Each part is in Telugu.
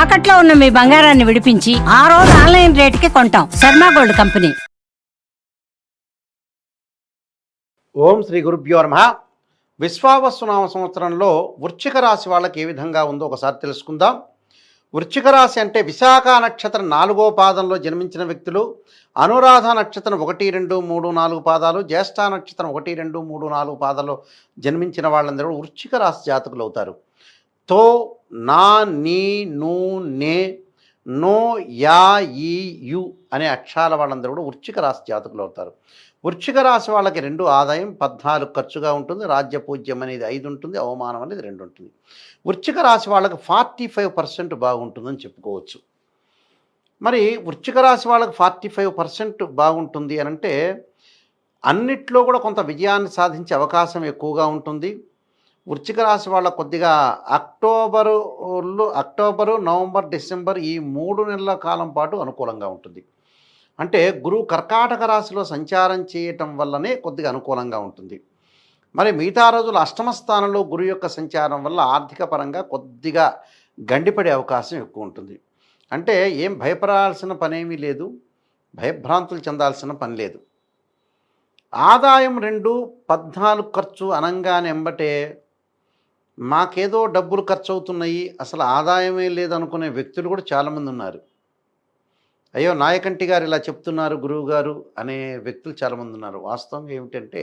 తాకట్లో ఉన్న మీ బంగారాన్ని విడిపించి ఆ రోజు ఆన్లైన్ రేటుకి కొంటాం. Sharma gold company. ఓం శ్రీ గురుభ్యో నమః. విశ్వావసునామ సంవత్సరంలో వృశ్చిక రాశి వాళ్ళకి ఏ విధంగా ఉందో ఒకసారి తెలుసుకుందాం. వృశ్చిక రాశి అంటే విశాఖ నక్షత్రం 4వ పాదంలో జన్మించిన వ్యక్తులు, అనురాధ నక్షత్రం 1, 2, 3, 4 పాదాలు, జ్యేష్ఠ నక్షత్రం 1, 2, 3, 4 పాదాల్లో జన్మించిన వాళ్ళందరూ వృశ్చిక రాశి జాతకులు అవుతారు. తో, నా, నీ, ను, నే, నో, యా, ఈ, యు అనే అక్షరాల వాళ్ళందరూ కూడా వృశ్చిక రాశి జాతకులు అవుతారు. వృశ్చిక రాశి వాళ్ళకి 2 ఆదాయం, 14 ఖర్చుగా ఉంటుంది. రాజ్యపూజ్యం అనేది 5 ఉంటుంది, అవమానం అనేది 2 ఉంటుంది. వృశ్చిక రాశి వాళ్ళకి 45% బాగుంటుందని చెప్పుకోవచ్చు. మరి వృశ్చిక రాశి వాళ్ళకి 45% బాగుంటుంది అని అంటే అన్నిట్లో కూడా కొంత విజయాన్ని సాధించే అవకాశం ఎక్కువగా ఉంటుంది. వృశ్చిక రాశి వాళ్ళ కొద్దిగా అక్టోబరు, నవంబర్, డిసెంబర్ ఈ 3 నెలల కాలం పాటు అనుకూలంగా ఉంటుంది. అంటే గురువు కర్కాటక రాశిలో సంచారం చేయటం వల్లనే కొద్దిగా అనుకూలంగా ఉంటుంది. మరి మిగతా రోజులు అష్టమ స్థానంలో గురువు యొక్క సంచారం వల్ల ఆర్థిక పరంగా కొద్దిగా గండిపడే అవకాశం ఎక్కువ ఉంటుంది. అంటే ఏం భయపడాల్సిన పనేమీ లేదు, భయభ్రాంతులు చెందాల్సిన పని లేదు. ఆదాయం 2, 14 ఖర్చు అనంగానే ఎంబటే మాకేదో డబ్బులు ఖర్చు అవుతున్నాయి, అసలు ఆదాయమే లేదనుకునే వ్యక్తులు కూడా చాలామంది ఉన్నారు. అయ్యో నాయకంటి గారు ఇలా చెప్తున్నారు గురువు గారు అనే వ్యక్తులు చాలామంది ఉన్నారు. వాస్తవంగా ఏమిటంటే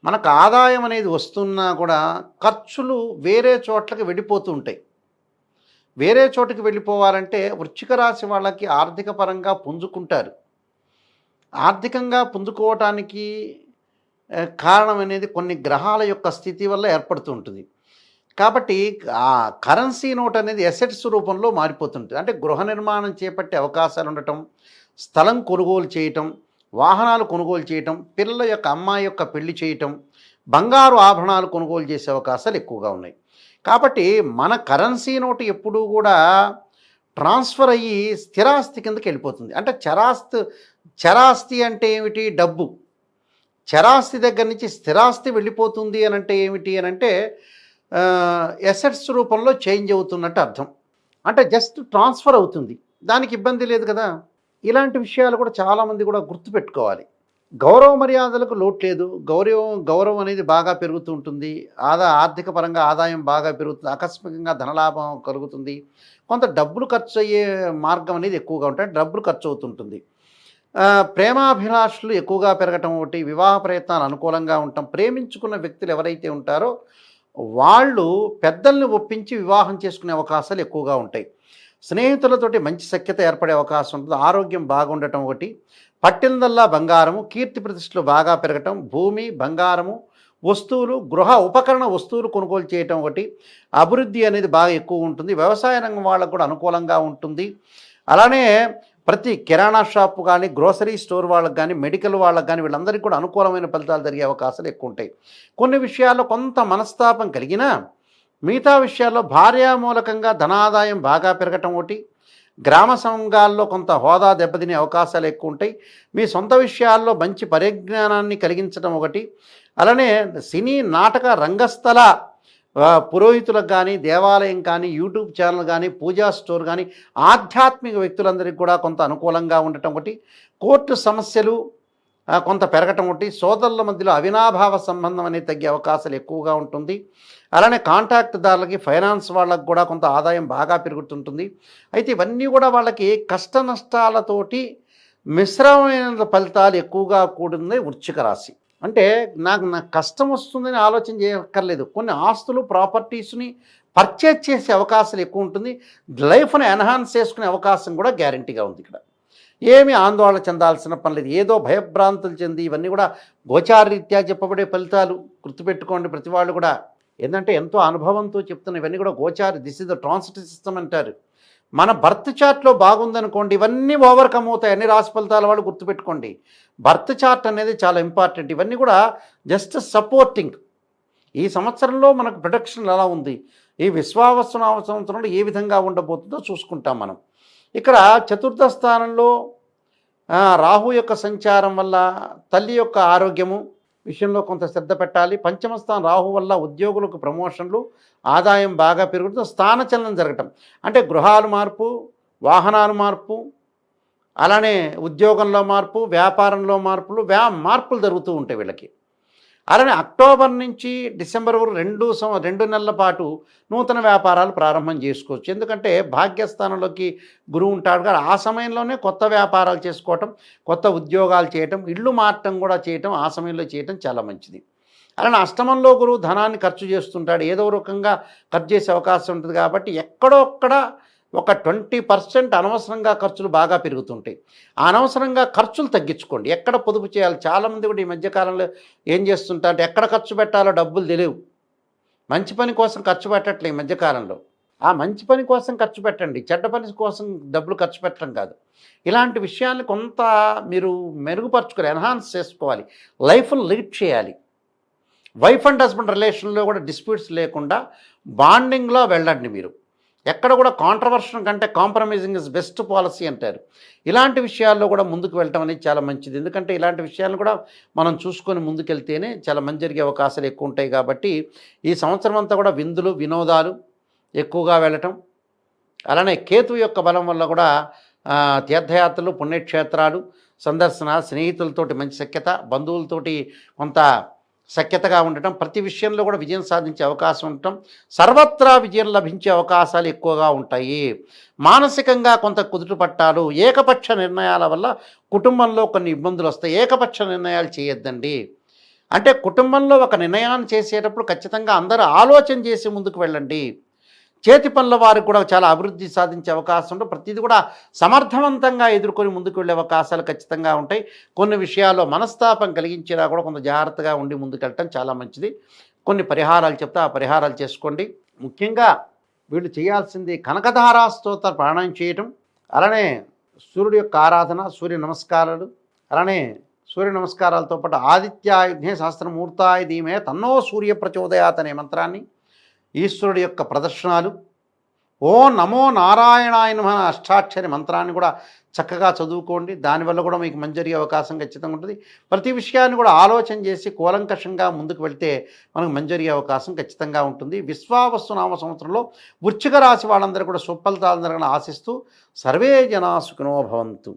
మనకు ఆదాయం అనేది వస్తున్నా కూడా ఖర్చులు వేరే చోట్లకి వెళ్ళిపోతూ ఉంటాయి. వేరే చోటుకి వెళ్ళిపోవాలంటే వృశ్చిక రాశి వాళ్ళకి ఆర్థిక పరంగా పుంజుకుంటారు. ఆర్థికంగా పుంజుకోవటానికి కారణం అనేది కొన్ని గ్రహాల యొక్క స్థితి వల్ల ఏర్పడుతూ ఉంటుంది. కాబట్టి ఆ కరెన్సీ నోట్ అనేది ఎసెట్స్ రూపంలో మారిపోతుంటుంది. అంటే గృహ నిర్మాణం చేపట్టే అవకాశాలు ఉండటం, స్థలం కొనుగోలు చేయటం, వాహనాలు కొనుగోలు చేయటం, పిల్లల యొక్క అమ్మాయి యొక్క పెళ్లి చేయటం, బంగారు ఆభరణాలు కొనుగోలు చేసే అవకాశాలు ఎక్కువగా ఉన్నాయి. కాబట్టి మన కరెన్సీ నోటు ఎప్పుడూ కూడా ట్రాన్స్ఫర్ అయ్యి స్థిరాస్తి కిందకి వెళ్ళిపోతుంది. అంటే చరాస్తి అంటే ఏమిటి? డబ్బు. చరాస్తి దగ్గర నుంచి స్థిరాస్తి వెళ్ళిపోతుంది అని అంటే ఏమిటి అని అంటే ఎసెట్స్ రూపంలో చేంజ్ అవుతున్నట్టు అర్థం. అంటే జస్ట్ ట్రాన్స్ఫర్ అవుతుంది, దానికి ఇబ్బంది లేదు కదా. ఇలాంటి విషయాలు కూడా చాలామంది కూడా గుర్తుపెట్టుకోవాలి. గౌరవ మర్యాదలకు లోటు లేదు, గౌరవం అనేది బాగా పెరుగుతూ ఉంటుంది. ఆర్థిక పరంగా ఆదాయం బాగా పెరుగుతుంది, ఆకస్మికంగా ధనలాభం కలుగుతుంది. కొంత డబ్బులు ఖర్చు అయ్యే మార్గం అనేది ఎక్కువగా ఉంటుంది, డబ్బులు ఖర్చు అవుతుంటుంది. ప్రేమాభిలాషలు ఎక్కువగా పెరగటం ఒకటి, వివాహ ప్రయత్నాలు అనుకూలంగా ఉండటం, ప్రేమించుకున్న వ్యక్తులు ఎవరైతే ఉంటారో వాళ్ళు పెద్దల్ని ఒప్పించి వివాహం చేసుకునే అవకాశాలు ఎక్కువగా ఉంటాయి. స్నేహితులతోటి మంచి సఖ్యత ఏర్పడే అవకాశం ఉంటుంది. ఆరోగ్యం బాగుండటం ఒకటి, పట్టిందల్లా బంగారము, కీర్తి ప్రతిష్టలు బాగా పెరగటం, భూమి, బంగారము, వస్తువులు, గృహ ఉపకరణ వస్తువులు కొనుగోలు చేయటం ఒకటి, అభివృద్ధి అనేది బాగా ఎక్కువ ఉంటుంది. వ్యవసాయ రంగం వాళ్ళకు కూడా అనుకూలంగా ఉంటుంది. అలానే ప్రతి కిరాణా షాపు కానీ, గ్రోసరీ స్టోర్ వాళ్ళకి కానీ, మెడికల్ వాళ్ళకి కానీ వీళ్ళందరికీ కూడా అనుకూలమైన ఫలితాలు జరిగే అవకాశాలు ఎక్కువ ఉంటాయి. కొన్ని విషయాల్లో కొంత మనస్తాపం కలిగినా మిగతా విషయాల్లో భార్యామూలకంగా ధనాదాయం బాగా పెరగటం ఒకటి, గ్రామ సంఘాల్లో కొంత హోదా దెబ్బతినే అవకాశాలు ఎక్కువ ఉంటాయి. మీ సొంత విషయాల్లో మంచి పరిజ్ఞానాన్ని కలిగించడం ఒకటి. అలానే సినీ నాటక రంగస్థల పురోహితులకు కానీ, దేవాలయం కానీ, యూట్యూబ్ ఛానల్ కానీ, పూజా స్టోర్ కానీ, ఆధ్యాత్మిక వ్యక్తులందరికీ కూడా కొంత అనుకూలంగా ఉండటం ఒకటి, కోర్టు సమస్యలు కొంత పెరగటం ఒకటి, సోదరుల మధ్యలో అవినాభావ సంబంధం అనేది తగ్గే అవకాశాలు ఎక్కువగా ఉంటుంది. అలానే కాంట్రాక్టుదారులకి, ఫైనాన్స్ వాళ్ళకి కూడా కొంత ఆదాయం బాగా పెరుగుతుంటుంది. అయితే ఇవన్నీ కూడా వాళ్ళకి కష్ట నష్టాలతోటి మిశ్రమమైన ఫలితాలు ఎక్కువగా కూడింది వృశ్చిక రాశి. అంటే నాకు కష్టం వస్తుందని ఆలోచన చేయక్కర్లేదు. కొన్ని ఆస్తులు, ప్రాపర్టీస్ని పర్చేజ్ చేసే అవకాశాలు ఎక్కువ ఉంటుంది. లైఫ్ని ఎన్హాన్స్ చేసుకునే అవకాశం కూడా గ్యారంటీగా ఉంది. ఇక్కడ ఏమీ ఆందోళన చెందాల్సిన పని లేదు. ఏదో భయభ్రాంతులు చెంది ఇవన్నీ కూడా గోచారరీత్యా చెప్పబడే ఫలితాలు గుర్తుపెట్టుకోండి. ప్రతి వాళ్ళు కూడా ఏంటంటే ఎంతో అనుభవంతో చెప్తున్న ఇవన్నీ కూడా గోచారి, this is the transit system అంటారు. మన బర్త్ చార్ట్లో బాగుందనుకోండి, ఇవన్నీ ఓవర్కమ్ అవుతాయి. అన్ని రాశి ఫలితాల వాళ్ళు గుర్తుపెట్టుకోండి. బర్త్ చార్ట్ అనేది చాలా ఇంపార్టెంట్. ఇవన్నీ కూడా జస్ట్ సపోర్టింగ్. ఈ సంవత్సరంలో మనకు ప్రొడక్షన్ ఎలా ఉంది, ఈ విశ్వావసునామ సంవత్సరంలో ఏ విధంగా ఉండబోతుందో చూసుకుంటాం మనం. ఇక్కడ చతుర్థ స్థానంలో రాహు యొక్క సంచారం వల్ల తల్లి యొక్క ఆరోగ్యము, విషయంలో కొంత శ్రద్ధ పెట్టాలి. పంచమ స్థానం రాహు వల్ల ఉద్యోగులకు ప్రమోషన్లు, ఆదాయం బాగా పెరుగుతూ స్థానచలనం జరగటం, అంటే గృహాలు మార్పు, వాహనాలు మార్పు, అలానే ఉద్యోగంలో మార్పు, వ్యాపారంలో మార్పులు జరుగుతూ ఉంటాయి వీళ్ళకి. అలానే అక్టోబర్ నుంచి డిసెంబర్ వరకు 2 నెలల పాటు నూతన వ్యాపారాలు ప్రారంభం చేసుకోవచ్చు. ఎందుకంటే భాగ్యస్థానంలోకి గురువు ఉంటాడు కదా, ఆ సమయంలోనే కొత్త వ్యాపారాలు చేసుకోవటం, కొత్త ఉద్యోగాలు చేయటం, ఇళ్ళు మారటం కూడా చేయటం ఆ సమయంలో చేయటం చాలా మంచిది. అలానే అష్టమంలో గురువు ధనాన్ని ఖర్చు చేస్తుంటాడు, ఏదో రకంగా ఖర్చు చేసే అవకాశం ఉంటుంది. కాబట్టి ఎక్కడొక్కడ ఒక 20% అనవసరంగా ఖర్చులు బాగా పెరుగుతుంటాయి. ఆ అనవసరంగా ఖర్చులు తగ్గించుకోండి. ఎక్కడ పొదుపు చేయాలి, చాలామంది కూడా ఈ మధ్యకాలంలో ఏం చేస్తుంటారంటే ఎక్కడ ఖర్చు పెట్టాలో డబ్బులు తెలియవు. మంచి పని కోసం ఖర్చు పెట్టట్లే ఈ మధ్యకాలంలో. ఆ మంచి పని కోసం ఖర్చు పెట్టండి, చెడ్డ పని కోసం డబ్బులు ఖర్చు పెట్టడం కాదు. ఇలాంటి విషయాన్ని కొంత మీరు మెరుగుపరచుకోవాలి, ఎన్హాన్స్ చేసుకోవాలి, లైఫ్ను లీడ్ చేయాలి. వైఫ్ అండ్ హస్బెండ్ రిలేషన్లో కూడా డిస్ప్యూట్స్ లేకుండా బాండింగ్లో వెళ్ళండి. మీరు ఎక్కడ కూడా కాంట్రవర్షన్ కంటే కాంప్రమైజింగ్ ఇస్ బెస్ట్ పాలసీ అంటారు. ఇలాంటి విషయాల్లో కూడా ముందుకు వెళ్ళటం అనేది చాలా మంచిది. ఎందుకంటే ఇలాంటి విషయాలను కూడా మనం చూసుకొని ముందుకెళ్తేనే చాలా మంచి జరిగే అవకాశాలు ఎక్కువ ఉంటాయి. కాబట్టి ఈ సంవత్సరం అంతా కూడా విందులు, వినోదాలు ఎక్కువగా వెళ్ళటం, అలానే కేతు యొక్క బలం వల్ల కూడా తీర్థయాత్రలు, పుణ్యక్షేత్రాలు సందర్శన, స్నేహితులతోటి మంచి సఖ్యత, బంధువులతోటి కొంత సఖ్యతగా ఉండటం, ప్రతి విషయంలో కూడా విజయం సాధించే అవకాశం ఉండటం, సర్వత్రా విజయం లభించే అవకాశాలు ఎక్కువగా ఉంటాయి. మానసికంగా కొంత కుదుట పట్టాలు, ఏకపక్ష నిర్ణయాల వల్ల కుటుంబంలో కొన్ని ఇబ్బందులు వస్తాయి. ఏకపక్ష నిర్ణయాలు చేయొద్దండి. అంటే కుటుంబంలో ఒక నిర్ణయాన్ని చేసేటప్పుడు ఖచ్చితంగా అందరూ ఆలోచన చేసి ముందుకు వెళ్ళండి. చేతి పనుల వారికి కూడా చాలా అభివృద్ధి సాధించే అవకాశం ఉంటుంది. ప్రతిదీ కూడా సమర్థవంతంగా ఎదుర్కొని ముందుకు వెళ్ళే అవకాశాలు ఖచ్చితంగా ఉంటాయి. కొన్ని విషయాల్లో మనస్తాపం కలిగించేలా కూడా కొంత జాగ్రత్తగా ఉండి ముందుకెళ్ళటం చాలా మంచిది. కొన్ని పరిహారాలు చెప్తే ఆ పరిహారాలు చేసుకోండి. ముఖ్యంగా వీళ్ళు చేయాల్సింది కనకధారా స్తోత్ర ప్రాణాయం చేయటం, అలానే సూర్యుడి యొక్క ఆరాధన, సూర్య నమస్కారాలు, అలానే సూర్య నమస్కారాలతో పాటు ఆదిత్యాయుధ్నే సహస్రమూర్తాయ ధీమే తన్నో సూర్య ప్రచోదయాత్ అనే మంత్రాన్ని, ఈశ్వరుడి యొక్క ప్రదర్శనాలు, ఓ నమో నారాయణాయ నమః అష్టాక్షరి మంత్రాన్ని కూడా చక్కగా చదువుకోండి. దానివల్ల కూడా మీకు మంచి జరిగే అవకాశం ఖచ్చితంగా ఉంటుంది. ప్రతి విషయాన్ని కూడా ఆలోచన చేసి కూలంకషంగా ముందుకు వెళ్తే మనకు మంచి జరిగే అవకాశం ఖచ్చితంగా ఉంటుంది. విశ్వావస్తు నామ సంవత్సరంలో వృశ్చిక రాశి వాళ్ళందరూ కూడా సుఫలితాలు జరగాలని ఆశిస్తూ సర్వే జనా సుఖినో భవంతు.